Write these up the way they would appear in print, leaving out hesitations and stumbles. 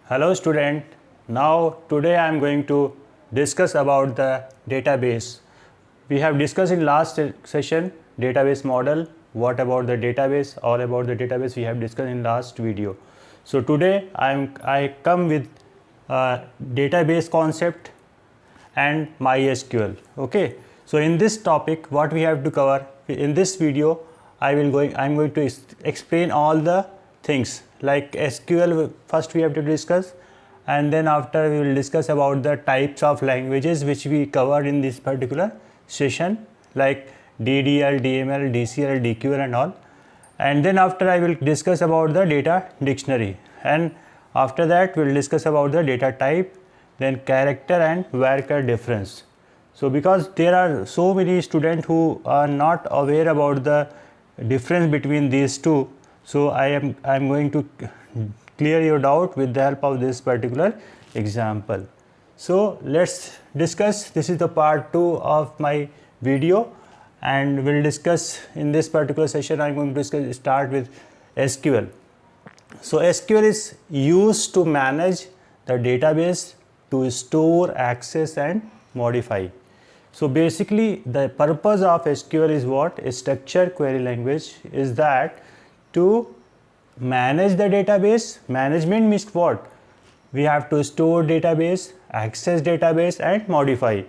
Hello student. Now today I am going to discuss about the database. We have discussed in last session database model. What about the database? All about the database we have discussed in last video. So today I come with database concept and MySQL. Okay. So in this topic what we have to cover in this video, I am going to explain all the things like SQL. First we have to discuss, and then after we will discuss about the types of languages which we covered in this particular session, like DDL, DML, DCL, DQL and all. And then after I will discuss about the data dictionary, and after that we will discuss about the data type, then character and varchar difference. So because there are so many students who are not aware about the difference between these two, so I am going to clear your doubt with the help of this particular example. So let's discuss. This is the part 2 of my video, and we'll discuss in this particular session. I'm going to start with SQL. So SQL is used to manage the database, to store, access and modify. So basically the purpose of SQL is what? A structured query language is that to manage the database. Management means what? We have to store database, access database and modify.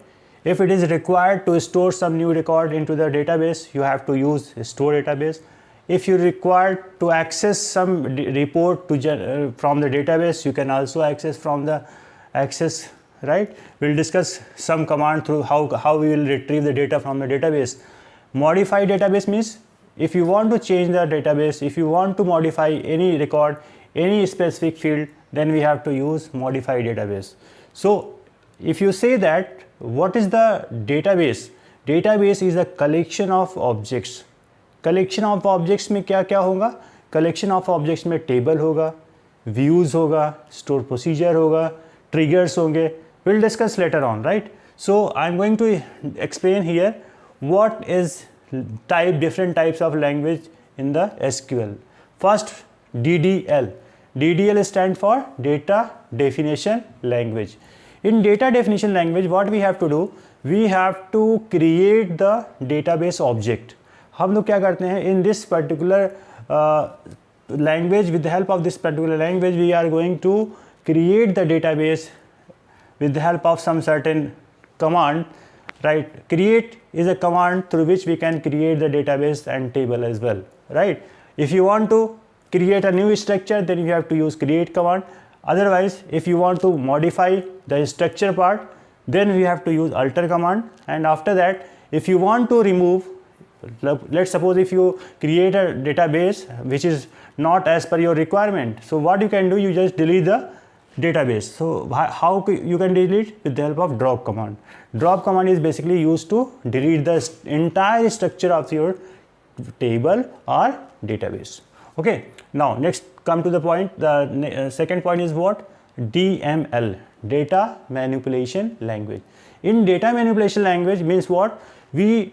If it is required to store some new record into the database, you have to use store database. If you require to access some report from the database, you can also access from the access, right? We'll discuss some command through how we will retrieve the data from the database. Modify database means if you want to change the database, if you want to modify any record, any specific field, then we have to use modify database. So if you say that what is the database? Database is a collection of objects. Collection of objects में क्या क्या होगा? Collection of objects में table होगा, views होगा, store procedure होगा, triggers होंगे. We'll discuss later on, right? So I'm going to explain here what is different types of language in the SQL. First, DDL. DDL stands for data definition language. In data definition language, what we have to do? We have to create the database object. हम लोग क्या करते हैं? In this particular language, with the help of this particular language, we are going to create the database with the help of some certain command, right? Create is a command through which we can create the database and table as well, right? If you want to create a new structure, then you have to use create command. Otherwise, if you want to modify the structure part, then we have to use alter command. And after that, if you want to remove, let's suppose if you create a database which is not as per your requirement, so what you can do, you just delete the database. So how you can delete? With the help of drop command. Drop command is basically used to delete the entire structure of your table or database. Okay, now next come to the point. The second point is what? DML, data manipulation language. In data manipulation language means what? We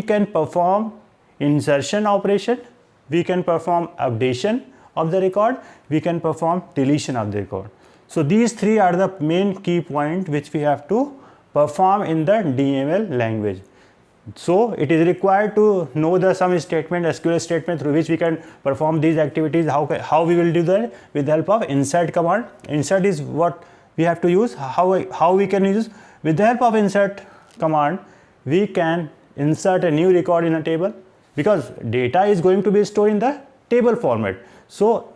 can perform insertion operation, we can perform updation of the record, we can perform deletion of the record. So these three are the main key points which we have to perform in the DML language. So it is required to know the some statement, SQL statement through which we can perform these activities. How we will do that? With the help of insert command. Insert is what we have to use. How we can use? With the help of insert command, we can insert a new record in a table, because data is going to be stored in the table format. So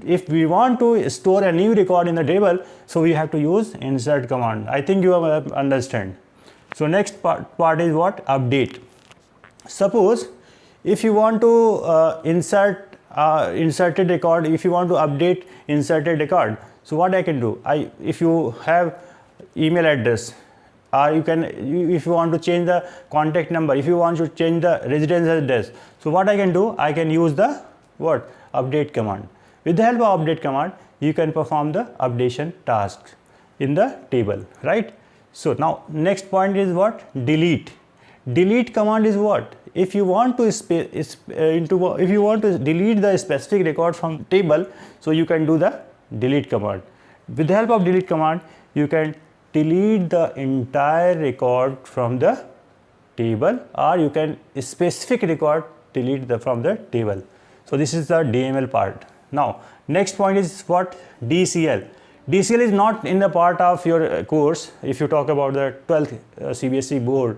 if we want to store a new record in the table, so we have to use insert command. I think you have understand. So next part is what? Update. Suppose if you want to insert inserted record, if you want to update inserted record, so what I can do? If you have email address, or if you want to change the contact number, if you want to change the residence address, so what I can do? I can use the what? Update command. With the help of update command, you can perform the updation tasks in the table, right? So now next point is what? Delete. Delete command is what? If you want to delete the specific record from table, so you can do the delete command. With the help of delete command, you can delete the entire record from the table, or you can specific record delete from the table. So this is the DML part. Now next point is what? DCL. DCL is not in the part of your course if you talk about the 12th CBSE board,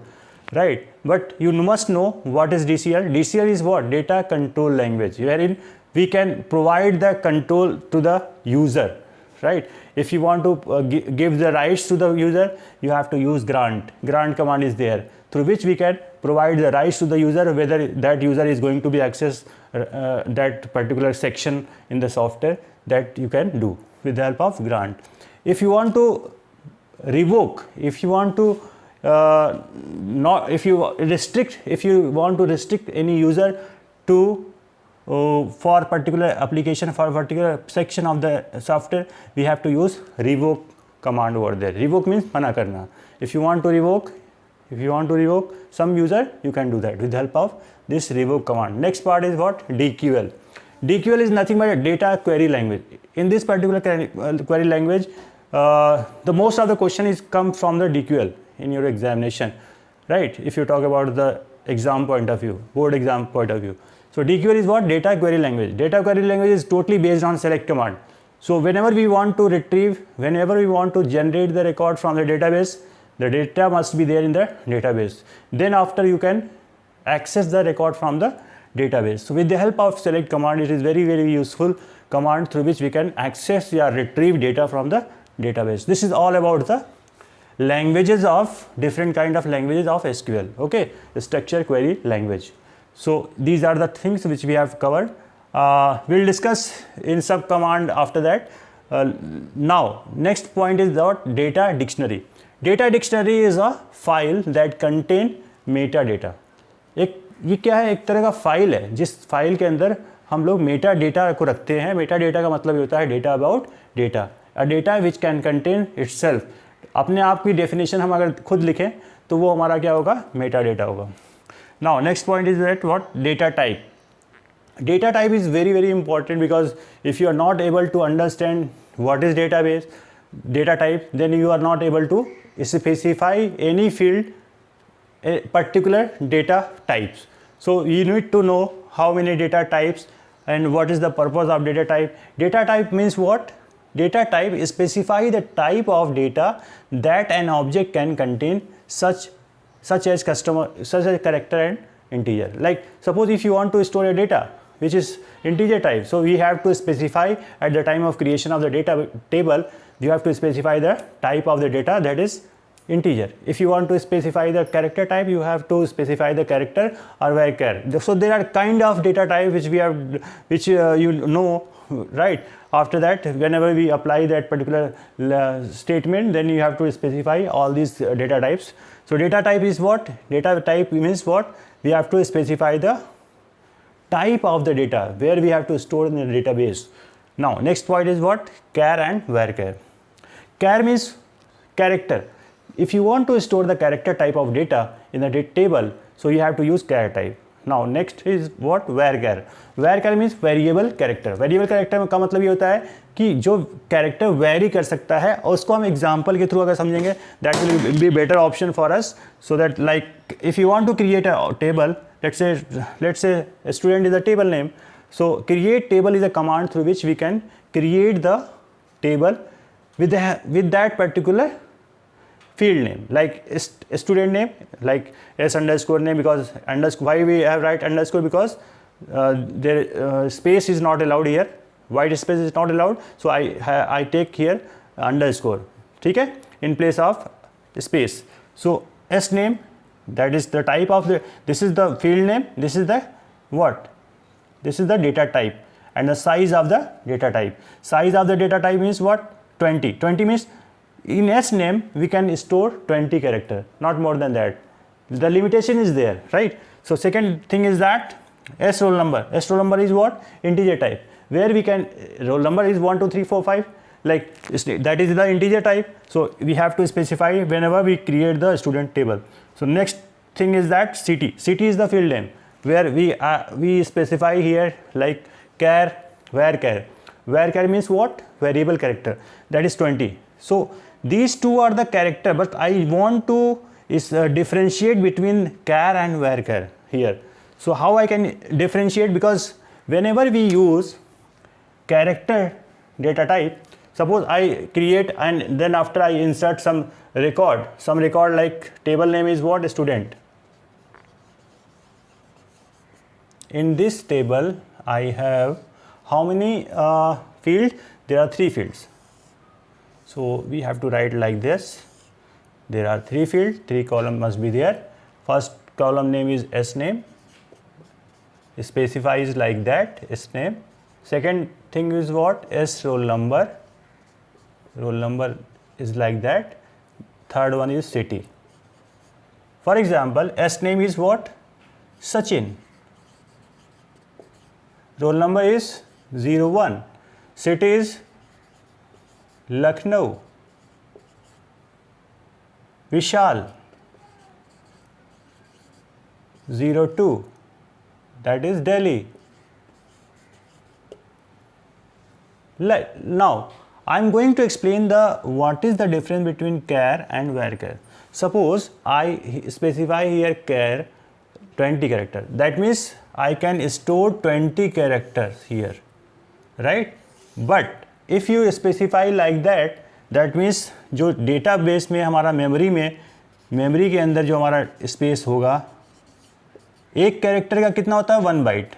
right? But you must know what is DCL. DCL is what? Data control language, wherein we can provide the control to the user, right? If you want to give the rights to the user, you have to use grant. Grant command is there, through which we can provide the rights to the user, whether that user is going to be access that particular section in the software, that you can do with the help of grant. If you want to revoke, if you want to if you want to restrict any user to for particular application, for particular section of the software, we have to use revoke command over there. Revoke means mana karna. If you want to revoke some user, you can do that with the help of this revoke command. Next part is what? DQL. DQL is nothing but a data query language. In this particular query language, the most of the question is come from the DQL in your examination, right? If you talk about the exam point of view, board exam point of view. So DQL is what? Data query language. Data query language is totally based on select command. So whenever we want to retrieve, whenever we want to generate the record from the database, the data must be there in the database. Then after you can access the record from the database. So with the help of select command, it is very, very useful command through which we can access or retrieve data from the database. This is all about the languages of different kind of languages of SQL. Okay, the structure query language. So these are the things which we have covered. We'll discuss in sub command after that. Now next point is what? Data dictionary. Data dictionary is a file that contain metadata. ये क्या है? एक तरह का file है जिस file के अंदर हम लोग मेटा डेटा को रखते हैं. मेटा डेटा का मतलब होता है data about data, a data which can contain itself. अपने आप की डेफिनेशन हम अगर खुद लिखें तो वो हमारा क्या होगा? मेटा डेटा होगा. Now next point is that what? Data type. Data type is very, very important, because if you are not able to understand what is database, data type, then you are not able to specify any field, a particular data types. So you need to know how many data types and what is the purpose of data type. Data type means what? Data type specify the type of data that an object can contain, such as character and integer. Like suppose if you want to store a data which is integer type, so we have to specify at the time of creation of the data table, you have to specify the type of the data, that is integer. If you want to specify the character type, you have to specify the character or varchar. So there are kind of data type which we have, which you know, right? After that, whenever we apply that particular statement, then you have to specify all these data types. So data type is what? Data type means what? We have to specify the type of the data where we have to store in the database. Now next point is what? Char and varchar. Char means character. If you want to store the character type of data in the table, so you have to use char type. Now next is what? Varchar. Varchar means variable character. Variable character का मतलब ये होता है कि जो character very कर सकता है, और उसको हम एग्जाम्पल के थ्रू अगर समझेंगे, that will be better option for us. So that like if you want to create a table, let's say a student is a table name. So create table is a command through which we can create the table with that particular field name, like student name, like s underscore name, because why we have write underscore, because there space is not allowed here, white space is not allowed, so I take here underscore, ठीक है, in place of space. So s name, that is the type of the, this is the field name, this is the what? This is the data type, and the size of the data type. Size of the data type means what? 20. 20 means in s name we can store 20 character, not more than that. The limitation is there, right? So second thing is that s roll number. S roll number is what? Integer type, where we can, roll number is 1 2 3 4 5, like that is the integer type. So we have to specify whenever we create the student table. So next thing is that city. City is the field name, where we specify here like char, varchar. Varchar means what? Variable character, that is 20. So these two are the character, but I want to differentiate between char and varchar here. So how I can differentiate? Because whenever we use character data type, suppose I create and then after I insert some record like table name is what? Student. In this table I have how many fields? There are 3 fields. So we have to write like this. There are 3 fields, 3 columns must be there. First column name is S name, specifies like that, S name. Second thing is what? S roll number is like that. Third one is city. For example, S name is what? Sachin. Roll number is 01. City is Lucknow. Vishal 02, that is Delhi. Now I am going to explain what is the difference between char and varchar. Suppose I specify here char 20 character, that means I can store 20 characters here, right? But if you specify like that, that means जो database में हमारा memory के अंदर जो हमारा space होगा, एक character का कितना होता है? 1 बाइट.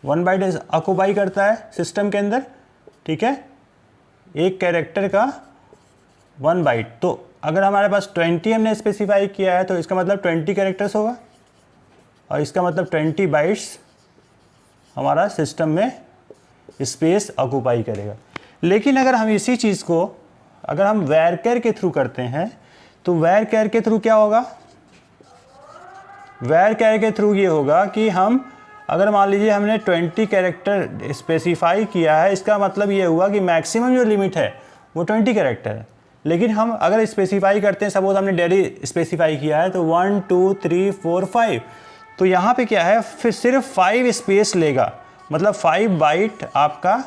1 बाइट ऑक्यूपाई करता है सिस्टम के अंदर, ठीक है, एक कैरेक्टर का 1 बाइट. तो अगर हमारे पास 20 हमने स्पेसिफाई किया है तो इसका मतलब 20 कैरेक्टर्स होगा और इसका मतलब 20 बाइट्स हमारा सिस्टम में स्पेस ऑक्यूपाई करेगा. लेकिन अगर हम इसी चीज़ को अगर हम varchar के थ्रू करते हैं तो varchar के थ्रू क्या होगा? varchar के थ्रू ये होगा कि हम अगर मान लीजिए हमने 20 कैरेक्टर स्पेसिफाई किया है, इसका मतलब ये हुआ कि मैक्सिमम जो लिमिट है वो 20 कैरेक्टर है. लेकिन हम अगर स्पेसिफाई करते हैं, सपोज हमने डेली स्पेसिफाई किया है तो 1 2 3 4 5, तो यहाँ पे क्या है, फिर सिर्फ 5 स्पेस लेगा, मतलब 5 बाइट आपका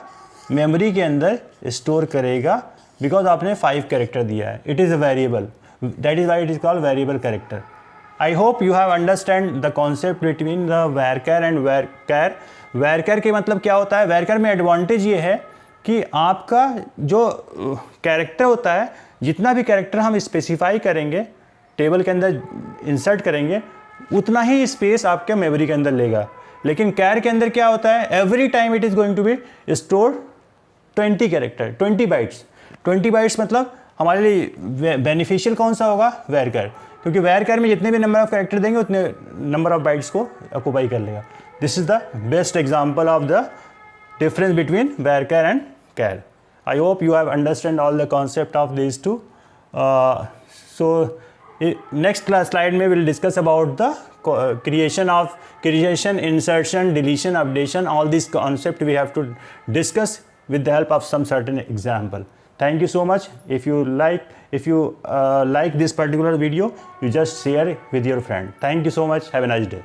मेमोरी के अंदर स्टोर करेगा, बिकॉज आपने 5 कैरेक्टर दिया है. It is a variable, that is why it is called variable character. I hope you have understand the concept between the varchar and varchar. varchar के मतलब क्या होता है? varchar में एडवांटेज ये है कि आपका जो कैरेक्टर होता है, जितना भी कैरेक्टर हम स्पेसिफाई करेंगे टेबल के अंदर इंसर्ट करेंगे, उतना ही स्पेस आपके मेमोरी के अंदर लेगा. लेकिन char के अंदर क्या होता है? Every time it is going to be store 20 character, 20 bytes. 20 bytes मतलब हमारे लिए बेनिफिशियल कौन सा होगा? varchar, क्योंकि varchar में जितने भी नंबर ऑफ कैरेक्टर देंगे उतने नंबर ऑफ बाइट्स को ऑक्यूपाई कर लेगा. This is the best example of the difference between varchar and char. I hope you have understand all the concept of this two. So next class slide में we'll discuss about the creation, insertion, deletion, updation. All these concept we have to discuss with the help of some certain example. Thank you so much. If you like this particular video, you just share with your friend. Thank you so much. Have a nice day.